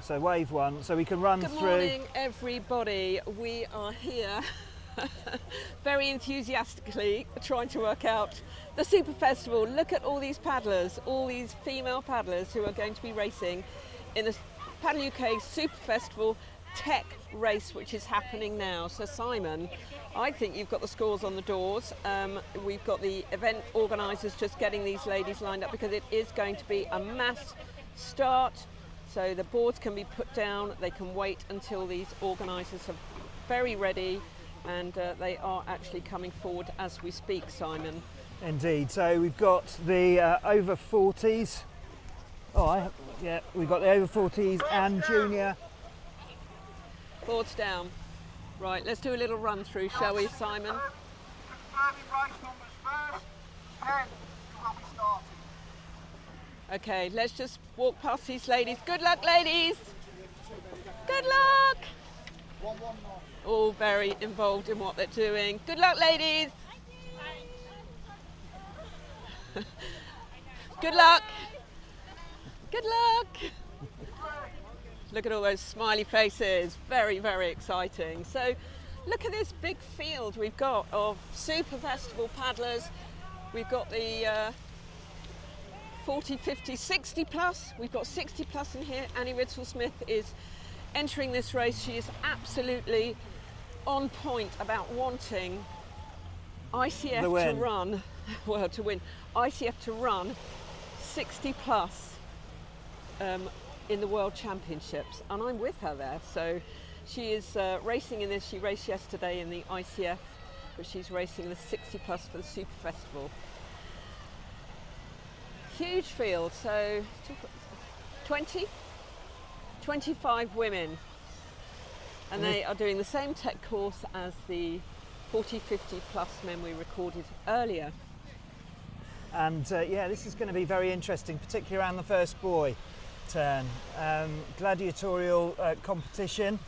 So wave one, so we can run Good through. morning, everybody. We are here very enthusiastically trying to work out the Super Festival. Look at all these paddlers, all these female paddlers who are going to be racing in the Paddle UK Super Festival Tech race, which is happening now. So Simon, I think you've got the scores on the doors. We've got the event organisers just getting these ladies lined up because it is going to be a mass start. So the boards can be put down, they can wait until these organisers are very ready, and they are actually coming forward as we speak, Simon. Indeed, so we've got the over 40s. We've got the over 40s and junior. Boards down. Right, let's do a little run through, shall we, Simon? Okay, let's just walk past these ladies. Good luck, ladies! Good luck! All very involved in what they're doing. Good luck, ladies! Good luck! Good luck! Look at all those smiley faces. Very, very exciting. So look at this big field we've got of Super Festival paddlers. We've got the 40, 50, 60 plus. We've got 60 plus in here. Annie Ridsell-Smith is entering this race. She is absolutely on point about wanting ICF to run, well, to win, ICF to run 60 plus in the World Championships, and I'm with her there. So she is racing in this. She raced yesterday in the ICF, but she's racing in the 60 plus for the Super Festival. Huge field, so 25 women, and they are doing the same tech course as the 40, 50 plus men we recorded earlier. And this is going to be very interesting, particularly around the first buoy turn. Gladiatorial competition,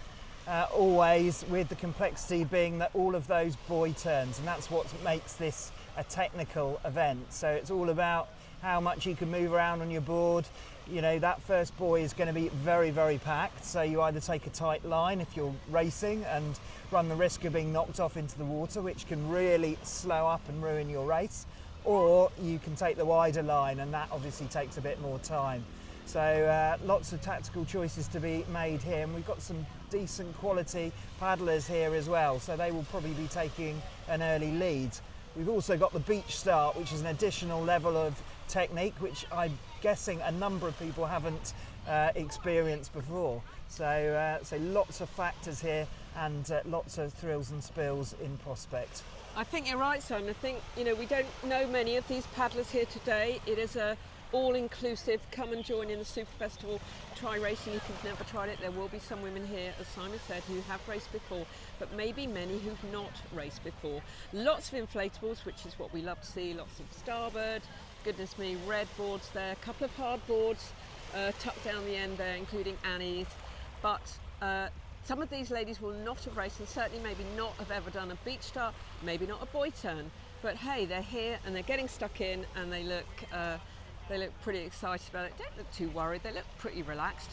always with the complexity being that all of those buoy turns, and that's what makes this a technical event. So it's all about how much you can move around on your board. You know, that first buoy is going to be very, very packed, so you either take a tight line if you're racing and run the risk of being knocked off into the water, which can really slow up and ruin your race, or you can take the wider line, and that obviously takes a bit more time. So lots of tactical choices to be made here, and we've got some decent quality paddlers here as well, so they will probably be taking an early lead. We've also got the beach start, which is an additional level of technique, which I'm guessing a number of people haven't experienced before. So lots of factors here, and lots of thrills and spills in prospect. I think you're right, Simon. I think, you know, we don't know many of these paddlers here today. It is a all-inclusive, come and join in the Super Festival, try racing if you've never tried it. There will be some women here, as Simon said, who have raced before, but maybe many who've not raced before. Lots of inflatables, which is what we love to see, lots of starboard, goodness me, red boards there, a couple of hard boards tucked down the end there, including Annie's, but some of these ladies will not have raced, and certainly maybe not have ever done a beach start, maybe not a buoy turn, but hey, they're here and they're getting stuck in, and they look pretty excited about it. Don't look too worried, they look pretty relaxed.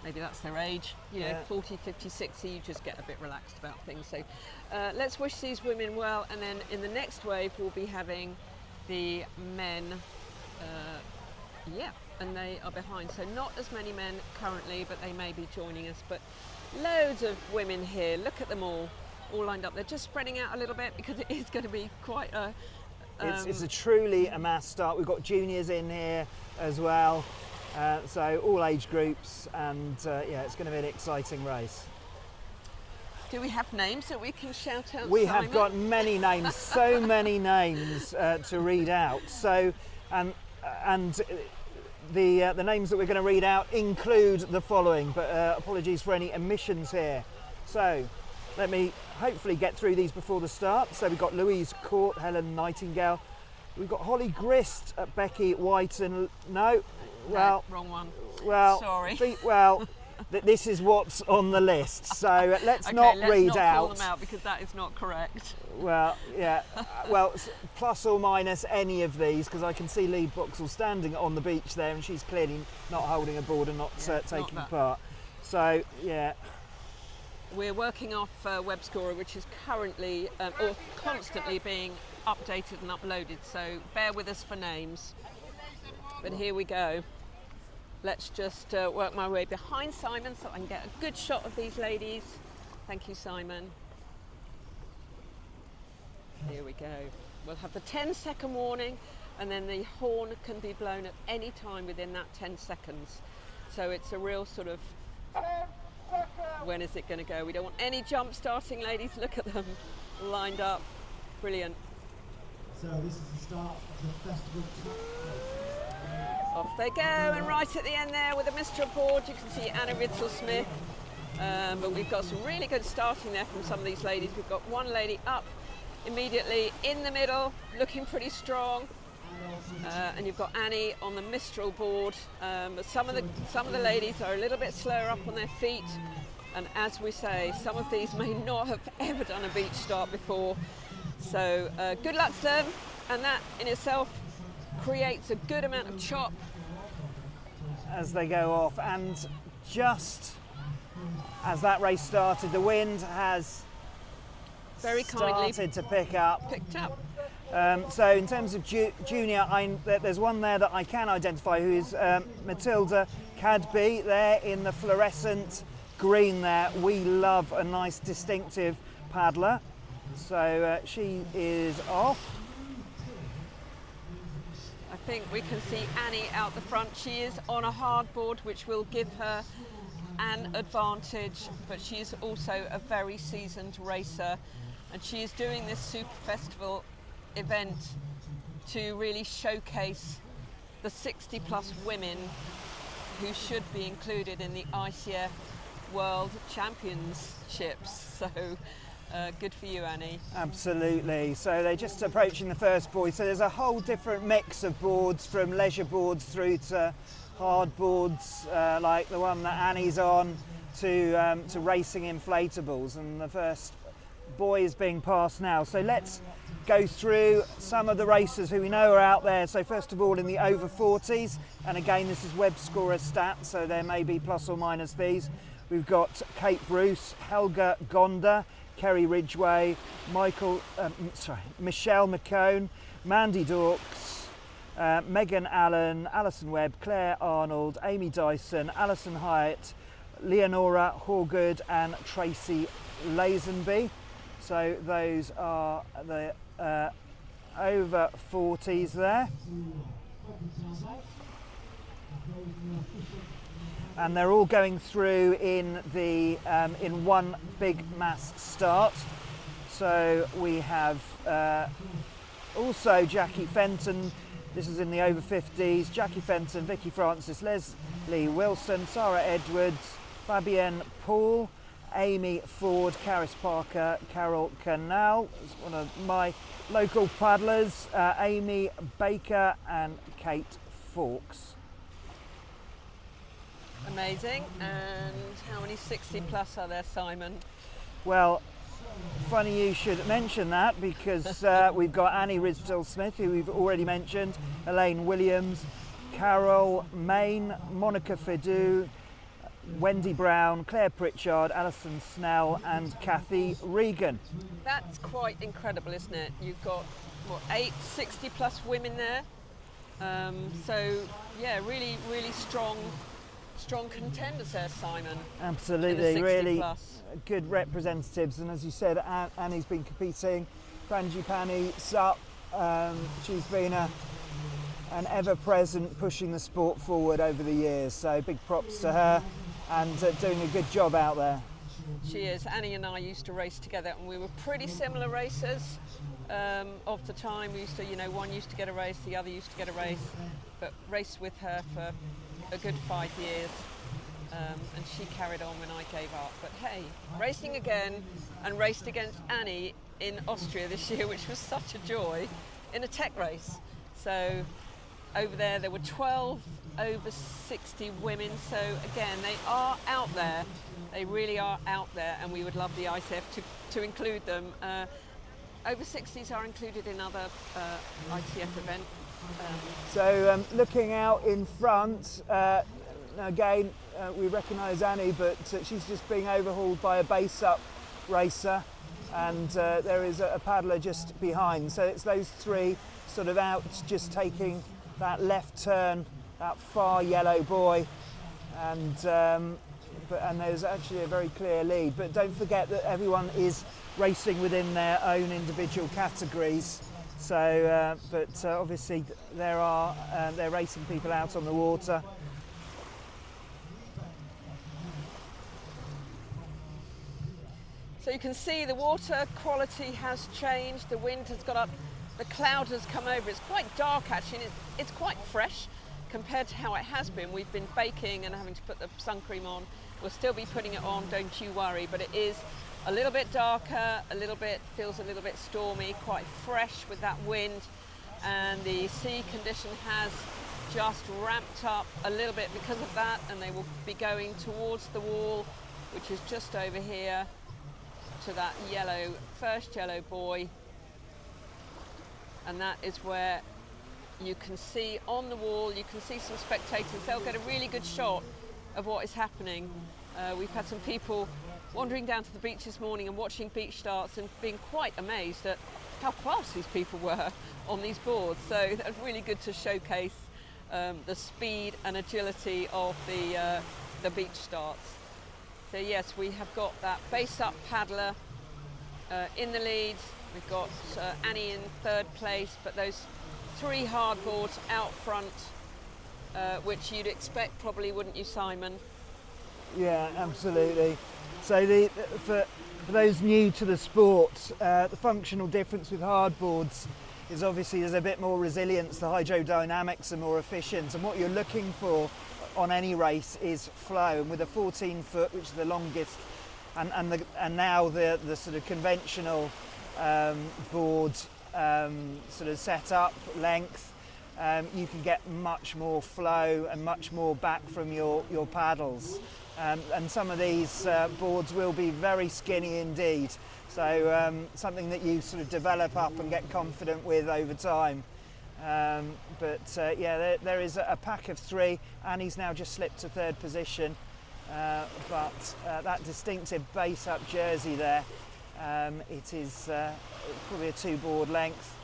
Maybe that's their age, you know, 40, 50, 60, you just get a bit relaxed about things. So let's wish these women well, and then in the next wave we'll be having the men, and they are behind. So not as many men currently, but they may be joining us. But loads of women here, look at them all lined up. They're just spreading out a little bit because it is going to be quite a... It's a truly a mass start. We've got juniors in here as well, so all age groups, and it's going to be an exciting race. Do we have names that we can shout out? We Simon? have got many names, so many names to read out. So, and the names that we're going to read out include the following, but apologies for any omissions here. So, let me hopefully get through these before the start. So we've got Louise Court, Helen Nightingale. We've got Holly Grist, Becky Whiten. No, wrong one. Well, sorry. This is what's on the list. So let's okay, not let's read not out. Call them out because that is not correct. Well, yeah. Well, plus or minus any of these, because I can see Lee Boxall standing on the beach there, and she's clearly not holding a board and not taking part. So yeah, We're working off WebScorer, which is currently or constantly being updated and uploaded, so bear with us for names. But here we go. Let's just work my way behind Simon so I can get a good shot of these ladies. Thank you, Simon. Here we go. We'll have the 10-second warning, and then the horn can be blown at any time within that 10 seconds. So it's a real sort of, when is it going to go? We don't want any jump starting, ladies. Look at them lined up. Brilliant. So this is the start of the festival. Off they go, and right at the end there with the Mistral board, you can see Anna Ritzel-Smith. But we've got some really good starting there from some of these ladies. We've got one lady up immediately in the middle, looking pretty strong. And you've got Annie on the Mistral board. But some of the ladies are a little bit slower up on their feet. And as we say, some of these may not have ever done a beach start before. So good luck to them. And that in itself creates a good amount of chop as they go off. And just as that race started, the wind has very kindly started to picked up. So in terms of junior, there's one there that I can identify, who is Matilda Cadby there in the fluorescent green there. We love a nice distinctive paddler. So she is off. I think we can see Annie out the front. She is on a hard board, which will give her an advantage, but she is also a very seasoned racer, and she is doing this Super Festival event to really showcase the 60 plus women who should be included in the ICF World Championships. So good for you, Annie. Absolutely. So they're just approaching the first buoy. So there's a whole different mix of boards, from leisure boards through to hard boards, like the one that Annie's on, to racing inflatables. And the first buoy is being passed now. So let's go through some of the racers who we know are out there. So first of all, in the over 40s, and again this is WebScorer stats, so there may be plus or minus these. We've got Kate Bruce, Helga Gonda, Kerry Ridgway, Michelle McCone, Mandy Dawkes, Megan Allen, Alison Webb, Claire Arnold, Amy Dyson, Alison Hyatt, Leonora Horgood and Tracy Lazenby. So those are the over 40s there. And they're all going through in the in one big mass start. So we have also Jackie Fenton. This is in the over 50s. Jackie Fenton, Vicky Francis, Leslie Wilson, Sarah Edwards, Fabienne Paul, Amy Ford, Caris Parker, Carol Canal, one of my local paddlers, Amy Baker and Kate Fawkes. Amazing. And how many 60 plus are there, Simon? Well, funny you should mention that, because we've got Annie Ritzel-Smith, who we've already mentioned, Elaine Williams, Carol Main, Monica Fidu, Wendy Brown, Claire Pritchard, Alison Snell and Kathy Regan. That's quite incredible, isn't it? You've got, what, 8 60 plus women there. So, yeah, really, really strong contenders there, Simon. Absolutely, really plus. Good representatives. And as you said, Annie's been competing. Frangipani Sup, she's been an ever-present pushing the sport forward over the years. So big props to her, and doing a good job out there. She is. Annie and I used to race together, and we were pretty similar racers of the time. We used to, one used to get a race, the other used to get a race, but raced with her for a good 5 years, and she carried on when I gave up. But hey, racing again, and raced against Annie in Austria this year, which was such a joy, in a tech race. So over there were 12 over 60 women, so again, they are out there. They really are out there, and we would love the ICF to include them. Over 60s are included in other ITF events. So looking out in front, Now again, we recognise Annie, but she's just being overhauled by a base-up racer, and there is a paddler just behind. So it's those three sort of out, just taking that left turn, that far yellow buoy, and there's actually a very clear lead. But don't forget that everyone is racing within their own individual categories. So, obviously they're racing people out on the water. So you can see the water quality has changed, the wind has got up, the cloud has come over. It's quite dark actually, and it's quite fresh compared to how it has been. We've been baking and having to put the sun cream on. We'll still be putting it on, don't you worry, but it is a little bit darker, feels a little bit stormy, quite fresh with that wind, and the sea condition has just ramped up a little bit because of that, and they will be going towards the wall, which is just over here, to that first yellow buoy, and that is where you can see on the wall, you can see some spectators. They'll get a really good shot of what is happening. We've had some people wandering down to the beach this morning and watching beach starts and being quite amazed at how fast these people were on these boards. So that's really good to showcase the speed and agility of the beach starts. So yes, we have got that base-up paddler in the lead. We've got Annie in third place, but those three hardboards out front, which you'd expect probably, wouldn't you, Simon? Yeah, absolutely. So for those new to the sport, the functional difference with hardboards is obviously there's a bit more resilience, the hydrodynamics are more efficient, and what you're looking for on any race is flow. And with a 14 foot, which is the longest, and now the sort of conventional board sort of setup length, you can get much more flow and much more back from your paddles. And some of these boards will be very skinny indeed. So something that you sort of develop up and get confident with over time. Yeah, there is a pack of three. Annie's now just slipped to third position. But that distinctive base-up jersey there, it is probably a two-board length.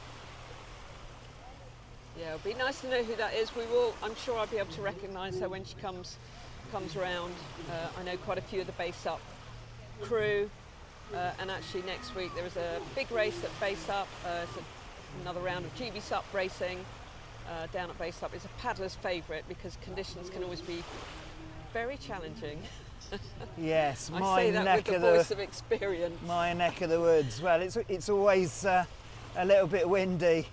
Yeah, it'll be nice to know who that is. We will. I'm sure I'll be able to recognise her when she comes round. I know quite a few of the base-up crew, and actually next week there is a big race at base-up. It's another round of GB Sup racing down at base-up. It's a paddler's favourite because conditions can always be very challenging. Yes, I say that with the voice of experience. My neck of the woods. Well, it's always a little bit windy,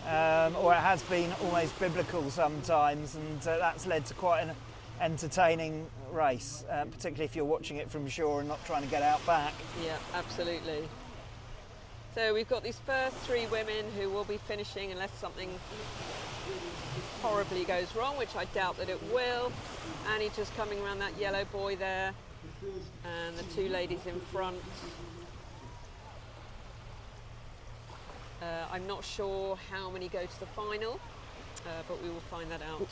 or it has been almost biblical sometimes, and that's led to quite an entertaining race, particularly if you're watching it from shore and not trying to get out back. Yeah, absolutely. So we've got these first three women who will be finishing unless something horribly goes wrong, which I doubt that it will. Annie just coming around that yellow buoy there, and the two ladies in front. I'm not sure how many go to the final, but we will find that out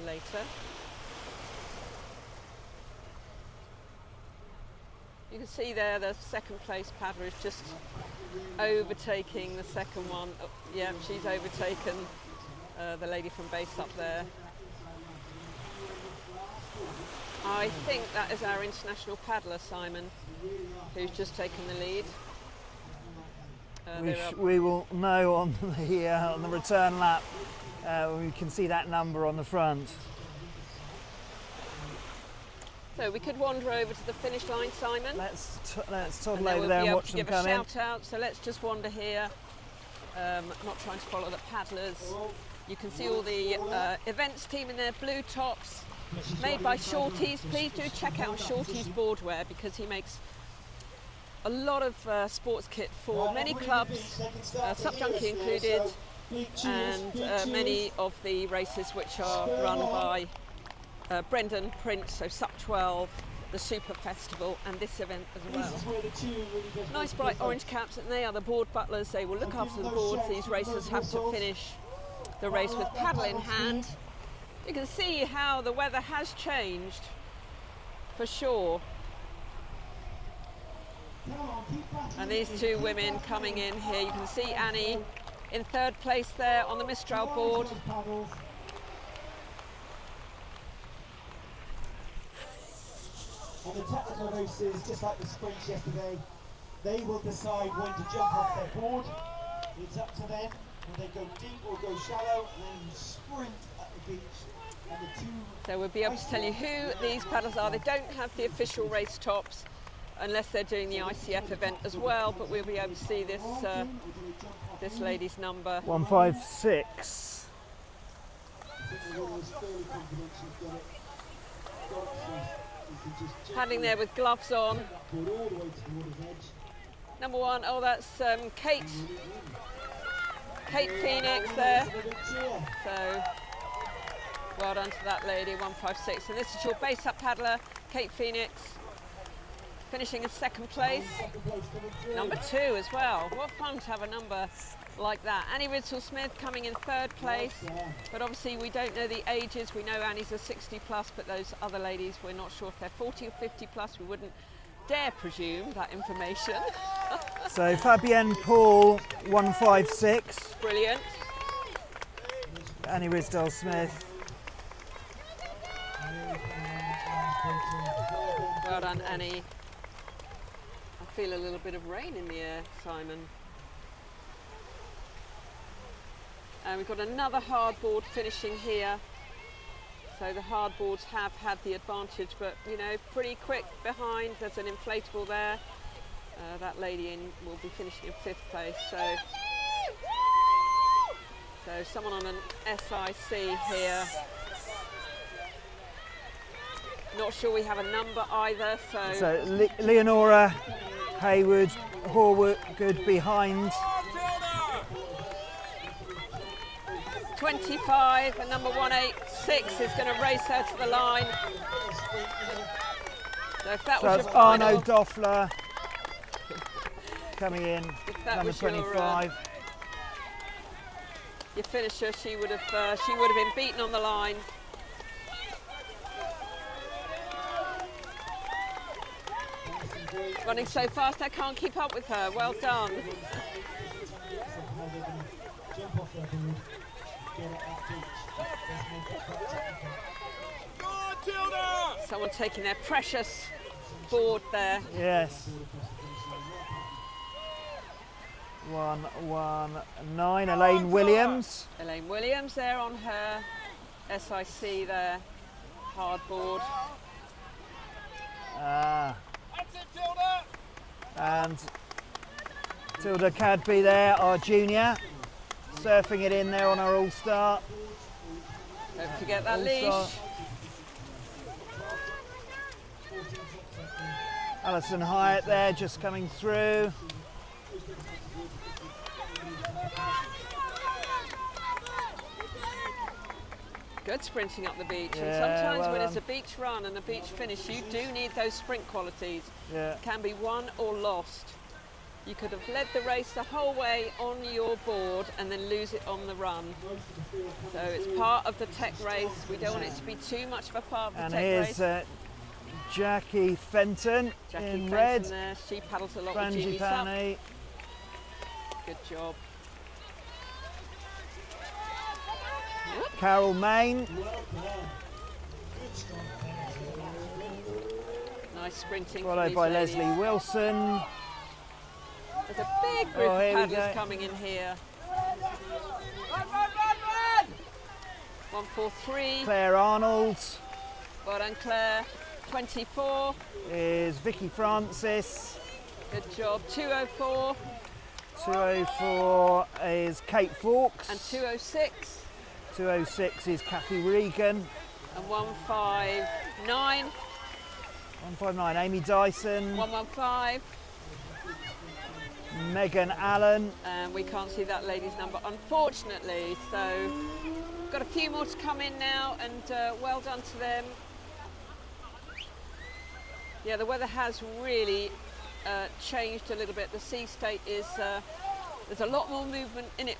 later. You can see there the second place paddler is just overtaking the second one. Oh, yeah, she's overtaken the lady from base up there. I think that is our international paddler, Simon, who's just taken the lead. We will know on the return lap. We can see that number on the front. So we could wander over to the finish line, Simon. Let's toddle over there and watch them come in. Give a shout out. So let's just wander here. Not trying to follow the paddlers. You can see all the events team in their blue tops, made by Shorties. Please do check out Shorties Boardwear because he makes a lot of sports kit for many clubs, Sup Junkie included, and many of the races which are run by Brendan Prince, so Sup 12, the Super Festival, and this event as well. Nice bright orange caps, and they are the board butlers. They will look after the boards. These racers have to finish the race with paddle in hand, You can see how the weather has changed, for sure. Come on, keep battling. And these two women coming in here. You can see Annie in third place there on the Mistral board. Paddles. On the technical races, just like the sprints yesterday, they will decide when to jump off their board. It's up to them. Will they go deep or go shallow and then sprint at the beach? And the two So we'll be able to tell you who these paddlers are. They don't have the official race tops unless they're doing the ICF event as well, but we'll be able to see this lady's number. 156. I think the winner is fairly confident she's got it. Got it, so you can just Paddling there with gloves on. that board all the way to the water's edge. Number one, oh, that's Kate Phoenix there. So well done to that lady, 156. And this is your base up paddler, Kate Phoenix, finishing in second place. Number 2 as well. What fun to have a number like that. Annie Ridsell-Smith coming in third place, but obviously we don't know the ages. We know Annie's a 60 plus, but those other ladies, we're not sure if they're 40 or 50 plus. We wouldn't dare presume that information. So Fabienne Paul, 156. Brilliant. Annie Ridsdale-Smith. Well done, Annie. I feel a little bit of rain in the air, Simon. And we've got another hardboard finishing here. So the hardboards have had the advantage, but you know, pretty quick behind. There's an inflatable there. That lady will be finishing in 5th place. So someone on an SIC here. Not sure we have a number either. So Leonora Hayward, Horwood behind. 25 and number 186 is going to race her to the line. So if that So was that's your final, Arno Doffler coming in, if that number was your, 25. your finisher, she would have been beaten on the line. Running so fast I can't keep up with her. Well done. Jump off their board, get at that beach. Let's make it quite technical. Someone taking their precious board there. Yes. 119, Elaine Williams. Elaine Williams there on her SIC there, hardboard. And Tilda Cadby there, our junior, surfing it in there on our All-Star. Don't forget that All-Star. leash. Alison Hyatt there, just coming through. Good sprinting up the beach. And Yeah, sometimes well when it's done. a beach run and a beach finish, you do need those sprint qualities. Yeah. It can be won or lost. You could have led the race the whole way on your board and then lose it on the run. So it's part of the tech race. We don't want it to be too much of a part of the And tech here's race. Jackie Fenton Jackie in Fenton red. there. She paddles a lot with Frangie Jeannie Sup. Pani. Good job. Carol Main. Nice sprinting. Followed from by these ladies. Leslie Wilson. There's a big group Oh, here of we paddlers go. coming in here. 143. Claire Arnold Well done, Claire. 24. is Vicky Francis. Good job. 204 204 is Kate Fawkes. and 206 206 is Kathy Regan. and 159. 159 Amy Dyson. 115. Megan Allen. And we can't see that lady's number, unfortunately. So got a few more to come in now, and well done to them. Yeah, the weather has really changed a little bit. The sea state is there's a lot more movement in it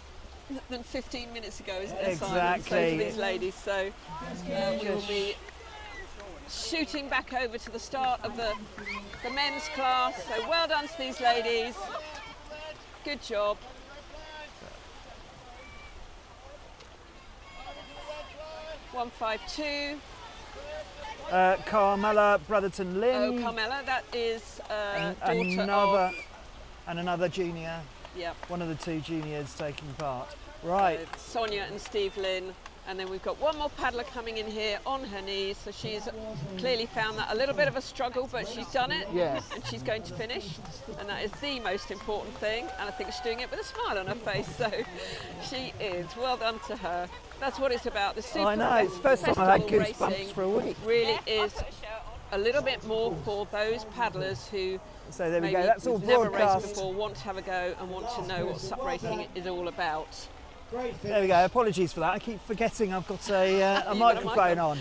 than 15 minutes ago, isn't there, Simon? Exactly. So for these ladies, so we will be shooting back over to the start of the men's class. So well done to these ladies. Good job. One, 5, 2. Carmela Brotherton Lynn. Oh, Carmela, that is daughter another of. and another junior. Yep. One of the 2 juniors taking part. Right. Sonia and Steve Lynn. And then we've got one more paddler coming in here on her knees. So she's clearly found that a little bit of a struggle, but she's done it. Yes. And she's going to finish. And that is the most important thing. And I think she's doing it with a smile on her face. So she is. Well done to her. That's what it's about. The Super I know, it's the first time I've had Festival goosebumps racing for a week. really is a little bit more for those paddlers who So there we maybe go. That's all never raced broadcast. before, want to have a go and want to know what SUP racing is all about. Great finish. There we go. Apologies for that. I keep forgetting I've got a microphone on.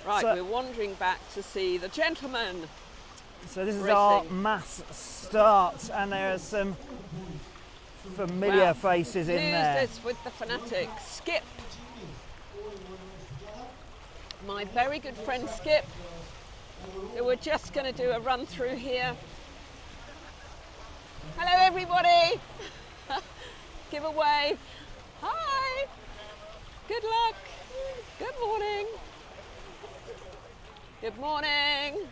Right, So- we're wandering back to see the gentlemen. So this is our Racing. mass start, and there are some familiar Wow. faces in Who's there. this with the fanatic? Skip. My very good friend Skip. So we're just going to do a run through here. Hello everybody. Give a wave. Hi. Good luck. Good morning. Good morning.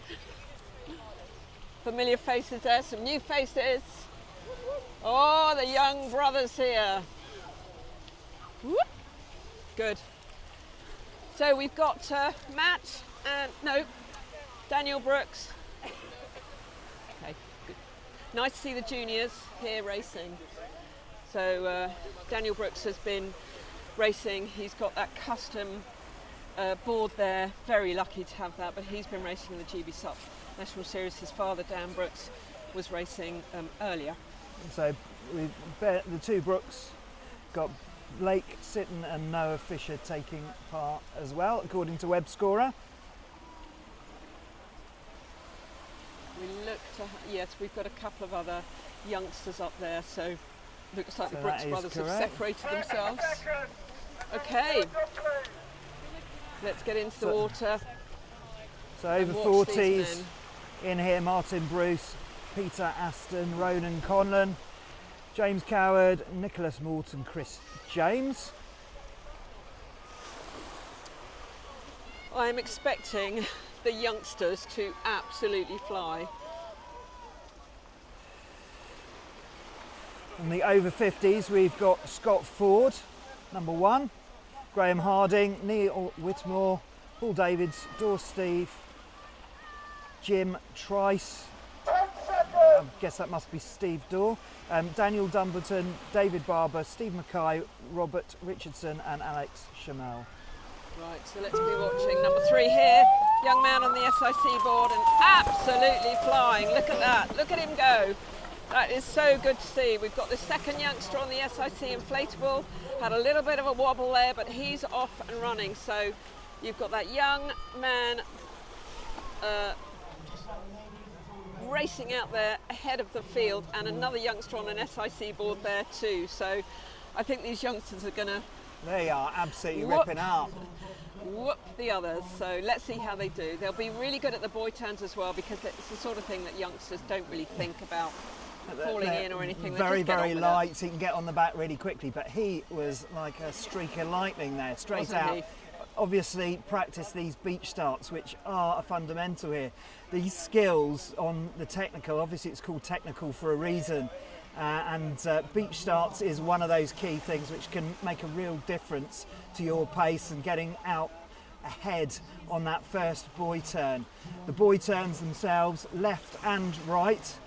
Familiar faces there, some new faces. Oh, the young brothers here. Whoop. Good. So we've got Matt and, no, Daniel Brooks. Okay, good. Nice to see the juniors here racing. So Daniel Brooks has been racing. He's got that custom board there. Very lucky to have that, but he's been racing in the GB SUP National Series. His father, Dan Brooks, was racing earlier. So the 2 Brooks got Blake Sitton and Noah Fisher taking part as well, according to WebScorer. We look to, yes, we've got a couple of other youngsters up there, so looks like So the Brooks that is brothers have correct. separated themselves. Okay, let's get into the So- water. So over and watch these 40s men. in here: Martin Bruce, Peter Aston, Ronan Conlon, James Coward, Nicholas Morton, Chris James. I'm expecting the youngsters to absolutely fly. In the over 50s, we've got Scott Ford, number 1, Graham Harding, Neil Whitmore, Paul Davids, Dor Steve, Jim Trice, I guess that must be Steve Dorr, Daniel Dumbarton, David Barber, Steve Mackay, Robert Richardson and Alex Chamel. Right, so let's be watching number 3 here. Young man on the SIC board and absolutely flying. Look at that, look at him go. That is so good to see. We've got the second youngster on the SIC inflatable. Had a little bit of a wobble there, but he's off and running. So you've got that young man racing out there ahead of the field, and another youngster on an SIC board there too. So I think these youngsters are going to They are absolutely Whoop. ripping up. whoop the others. So let's see how they do. They'll be really good at the boy turns as well, because it's the sort of thing that youngsters don't really think about falling They're in or anything. They Very, just get very on with light, so he can get on the back really quickly. But he was like a streak of lightning there, straight Wasn't out. he? Obviously, practice these beach starts, which are a fundamental here. These skills on the technical, obviously it's called technical for a reason. And beach starts is one of those key things which can make a real difference to your pace and getting out ahead on that first buoy turn. The buoy turns themselves left and right.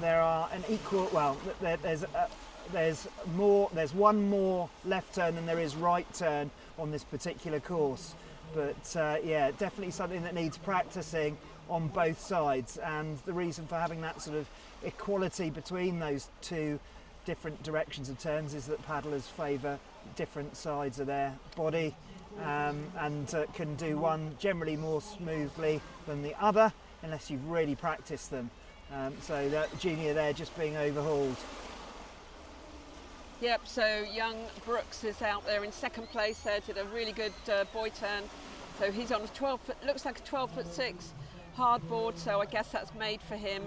There are an equal, well, there's one more left turn than there is right turn on this particular course. But yeah, definitely something that needs practicing on both sides, and the reason for having that sort of equality between those 2 different directions of turns is that paddlers favour different sides of their body and can do one generally more smoothly than the other unless you've really practiced them. So that junior there just being overhauled. Yep, so young Brooks is out there in second place there, did a really good boy turn. So he's on a 12 foot, looks like a 12'6" hard board, so I guess that's made for him,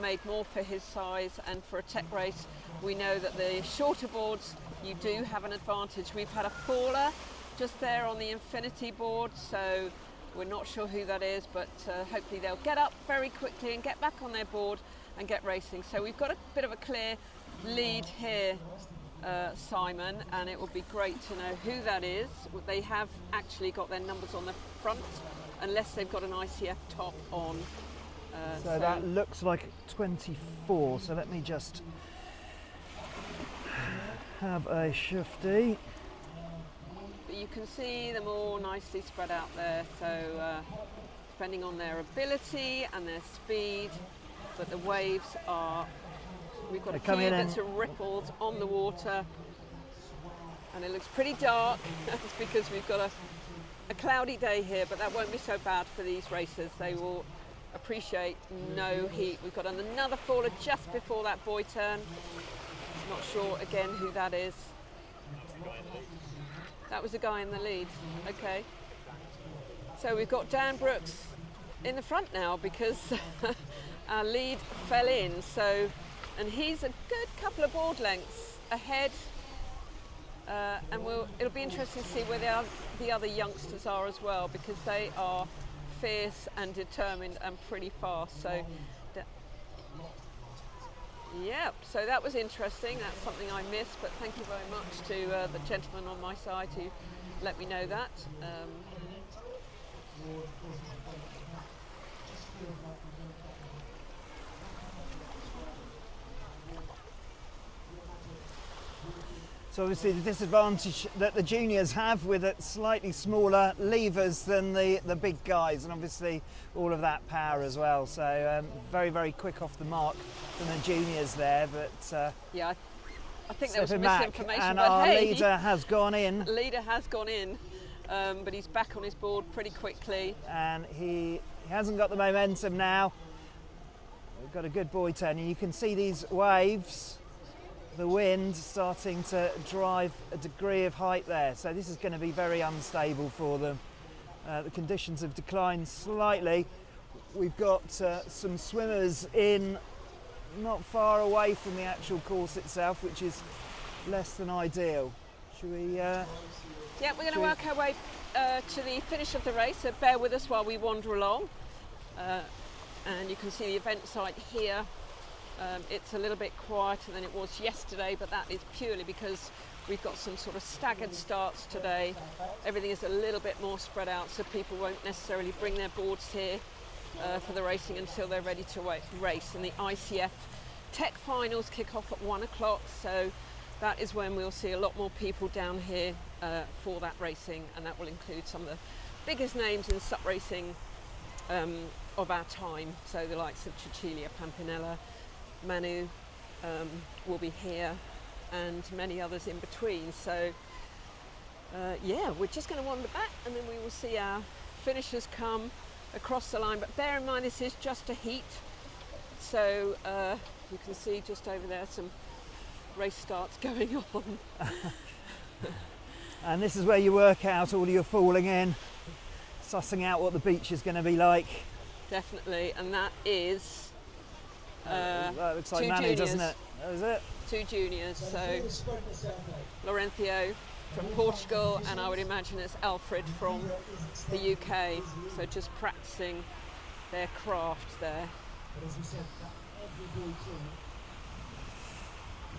made more for his size. And for a tech race, we know that the shorter boards, you do have an advantage. We've had a faller just there on the Infinity board, so we're not sure who that is, but hopefully they'll get up very quickly and get back on their board and get racing. So we've got a bit of a clear lead here, Simon, and it would be great to know who that is. They have actually got their numbers on the front, unless they've got an ICF top on. So that looks like 24, so let me just have a shifty. But you can see them all nicely spread out there, so depending on their ability and their speed, but the waves are, we've got a few bits of ripples on the water, and it looks pretty dark. That's because we've got a cloudy day here, but that won't be so bad for these racers. They will appreciate no heat. We've got another faller just before that boy turn. Not sure again who that is. That was the guy in the lead. Okay. So we've got Dan Brooks in the front now because our lead fell in. So, and he's a good couple of board lengths ahead. And it'll be interesting to see where the other youngsters are as well, because they are fierce and determined and pretty fast. So, yeah, so that was interesting. That's something I missed, but thank you very much to the gentleman on my side who let me know that. So obviously the disadvantage that the juniors have with it slightly smaller levers than the big guys, and obviously all of that power as well. So very, very quick off the mark from the juniors there. But yeah, I think there was back, misinformation. and but our hey, leader has gone in. Leader has gone in, but he's back on his board pretty quickly. And he hasn't got the momentum now. We've got a good boy turn, and you can see these waves, the wind starting to drive a degree of height there, so this is going to be very unstable for them. The conditions have declined slightly. We've got some swimmers in not far away from the actual course itself, which is less than ideal. Should we? Yeah, we're going to work our way to the finish of the race, so bear with us while we wander along. And you can see the event site here. It's a little bit quieter than it was yesterday, but that is purely because we've got some sort of staggered starts today. Everything is a little bit more spread out, so people won't necessarily bring their boards here for the racing until they're ready to race. And the ICF Tech Finals kick off at 1 o'clock, so that is when we'll see a lot more people down here for that racing, and that will include some of the biggest names in SUP racing of our time, so the likes of Cecilia Pampinella, Manu will be here, and many others in between. So yeah, we're just going to wander back, and then we will see our finishers come across the line. But bear in mind, this is just a heat, so you can see just over there some race starts going on. And this is where you work out all your falling in, sussing out what the beach is going to be like. Definitely, and that is that looks like two Manu, juniors. doesn't it? That was it. Two juniors, so Laurencio from Portugal, and I would imagine it's Alfred from the UK, so just practicing their craft there.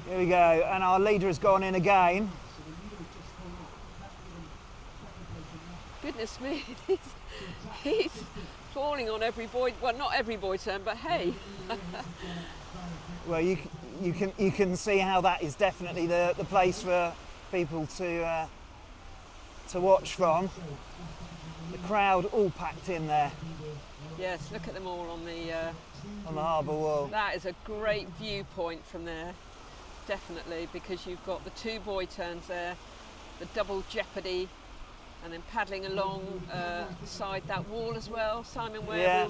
Here we go, and our leader has gone in again. Goodness me, he's falling on every boy, well, not every boy turn, but hey. Well, you can see how that is definitely the place for people to watch from. The crowd all packed in there. Yes, look at them all on the harbour wall. That is a great viewpoint from there, definitely, because you've got the two boy turns there, the double jeopardy, and then paddling along side that wall as well, Simon, where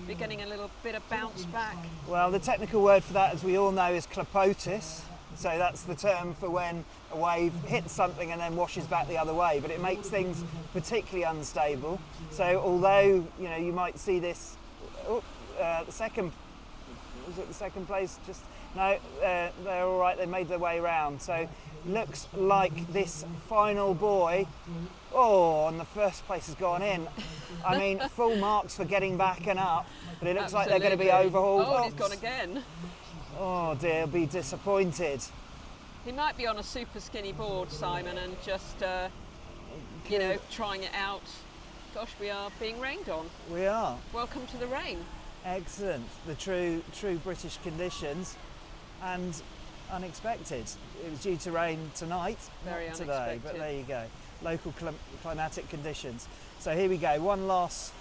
be getting a little bit of bounce back. Well, the technical word for that, as we all know, is clapotis. So that's the term for when a wave hits something and then washes back the other way. But it makes things particularly unstable. So although you might see this, the second, was it the second place? Just no, they're all right. They made their way round. So looks like this final buoy. Oh, and the first place has gone in. I mean, full marks for getting back and up. But it looks like they're going to be overhauled. Oh, and he's gone again. Oh dear, I'll be disappointed. He might be on a super skinny board, Simon, and just, trying it out. Gosh, we are being rained on. We are. Welcome to the rain. Excellent. The true British conditions, and unexpected. It was due to rain tonight, Very not today, unexpected. but there you go. Local climatic conditions. So here we go. One last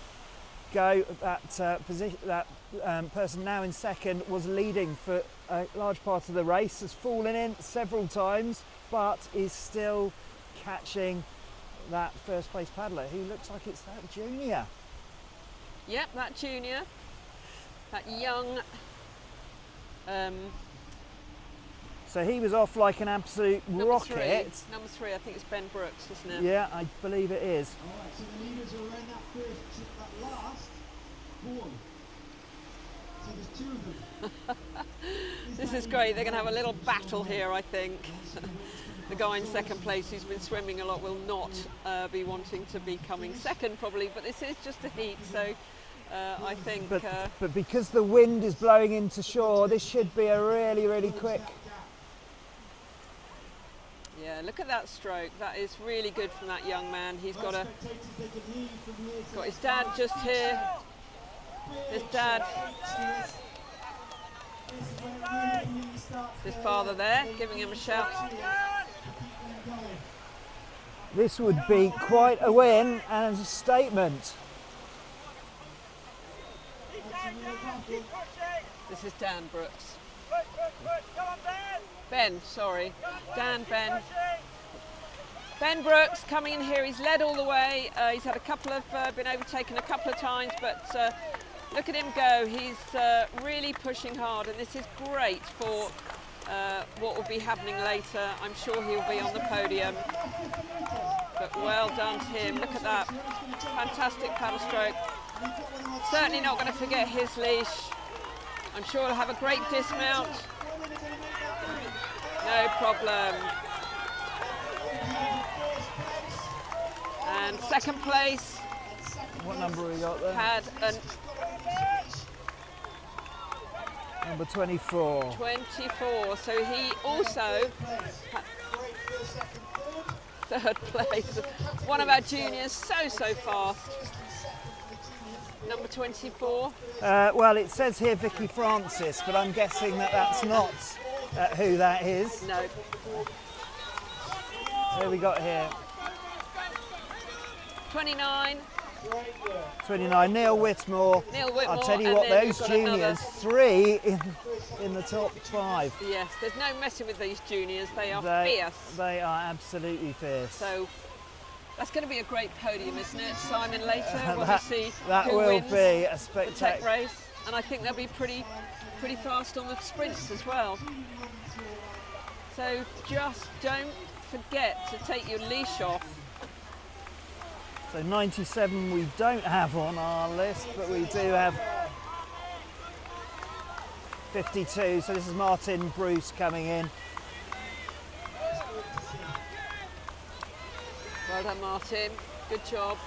go. That person now in second was leading for a large part of the race, has fallen in several times, but is still catching that first place paddler, who looks like it's that junior. Yep, that junior, that young. So he was off like an absolute rocket. Number three, I think it's Ben Brooks, isn't it? Yeah, I believe it is. All right, so the leaders are around that last buoy. So there's two of them. This is great. They're going to have a little battle here, I think. The guy in second place, who's been swimming a lot, will not be wanting to be coming second, probably. But this is just a heat, so I think. But because the wind is blowing into shore, this should be a really, really quick. Yeah, look at that stroke. That is really good from that young man. He's got his dad just here. His dad. His father there, giving him a shout. This would be quite a win and a statement. This is Dan Brooks. Ben, sorry. Ben Brooks coming in here. He's led all the way. He's had a couple of, been overtaken a couple of times, but look at him go. He's really pushing hard, and this is great for what will be happening later. I'm sure he'll be on the podium. But well done to him. Look at that. Fantastic paddle stroke. Certainly not going to forget his leash. I'm sure he'll have a great dismount. No problem. And second place. What number we got there? Had a number 24. 24. So he also had third place. One of our juniors, so fast. Number 24. Well, it says here Vicky Francis, but I'm guessing that's not who that is. No. Who we got here? 29. 29, Neil Whitmore. I'll tell you what, those juniors, 3 in the top 5. Yes, there's no messing with these juniors. They are fierce. They are absolutely fierce. So that's going to be a great podium, isn't it, Simon? Later, when we see that who will wins be a the tech spectacular race, and I think they'll be pretty fast on the sprints as well. So just don't forget to take your leash off. So 97 we don't have on our list, but we do have 52. So this is Martin Bruce coming in. Well done, Martin. Good job.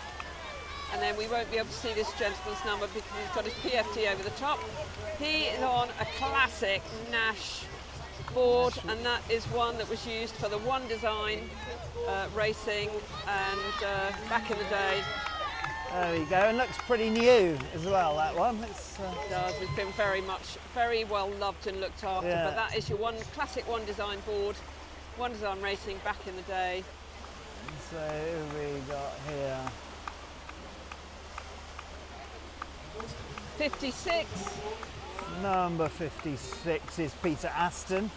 And then we won't be able to see this gentleman's number because he's got his PFD over the top. He is on a classic Nash board, and that is one that was used for the One Design racing and back in the day. There we go, and looks pretty new as well, that one. It does. It's been very well loved and looked after, yeah. But that is your classic One Design board, One Design racing back in the day. So who we got here? 56. Number 56 is Peter Aston.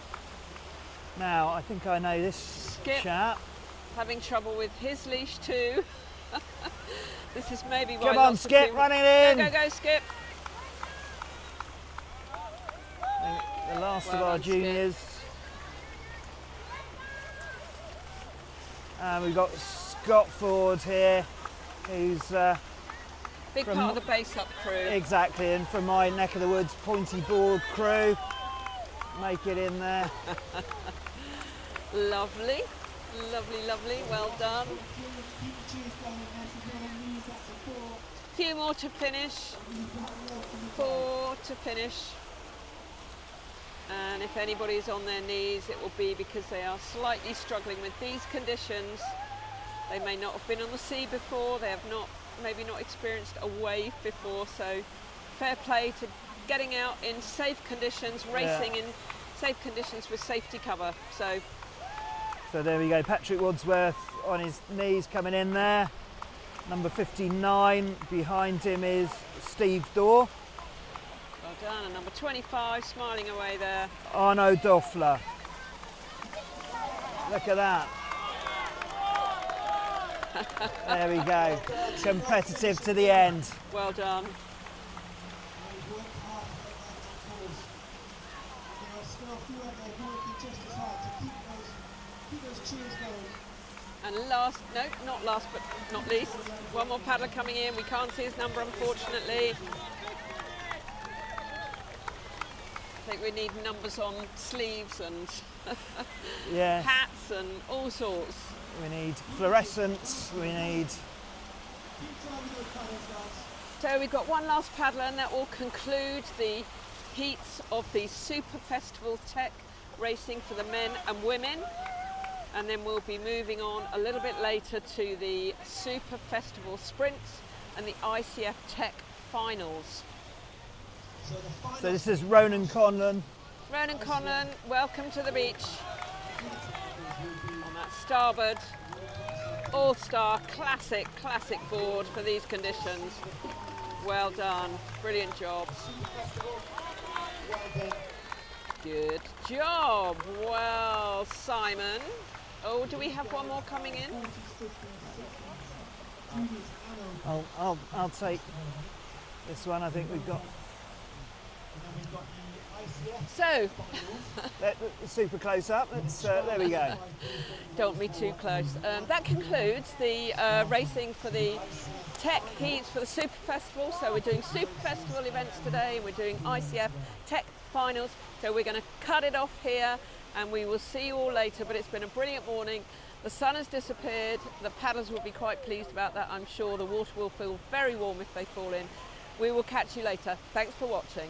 Now, I think I know this Skip. chap. Having trouble with his leash too. This is maybe why Come on, lots of Skip, people... running in. Go, Skip. last Well of our done, Skip. juniors. And we've got Scott Ford here, who's Big From- part of the base up crew. exactly, and from my neck of the woods, pointy board crew. Make it in there. Lovely, lovely, lovely. Well done. Few more to finish. 4 to finish. And if anybody's on their knees, it will be because they are slightly struggling with these conditions. They may not have been on the sea before. They have maybe not experienced a wave before. So fair play to getting out in safe conditions, racing in safe conditions with safety cover. So So there we go, Patrick Wadsworth on his knees coming in there. Number 59, behind him is Steve Dorr. well done. And number 25 smiling away there. Arno Doffler. Look at that. There we go. Competitive to the end. Well done. They've worked hard to get that colours. And there are still a few out there working just as hard to keep those cheers going. And last, no, not last but not least, one more paddler coming in. We can't see his number, unfortunately. I think we need numbers on sleeves and Yeah, hats and all sorts. we need fluorescents, we need... So we've got one last paddler and that will conclude the heats of the Super Festival Tech racing for the men and women. And then we'll be moving on a little bit later to the Super Festival Sprints and the ICF Tech Finals. So the final So this is Ronan Conlon. Ronan Conlon, welcome to the beach. On that starboard, all-star, classic board for these conditions. Well done, brilliant job. well done. Good job. Well, Simon. Oh, do we have one more coming in? I'll take this one. I think we've got And then we've got the ICF So, super close up. There we go. don't be too close. That concludes the racing for the Tech Heats for the Super Festival. So we're doing Super Festival events today and we're doing ICF Tech Finals. So we're going to cut it off here and we will see you all later. But it's been a brilliant morning. The sun has disappeared. The paddlers will be quite pleased about that, I'm sure. The water will feel very warm if they fall in. We will catch you later. Thanks for watching.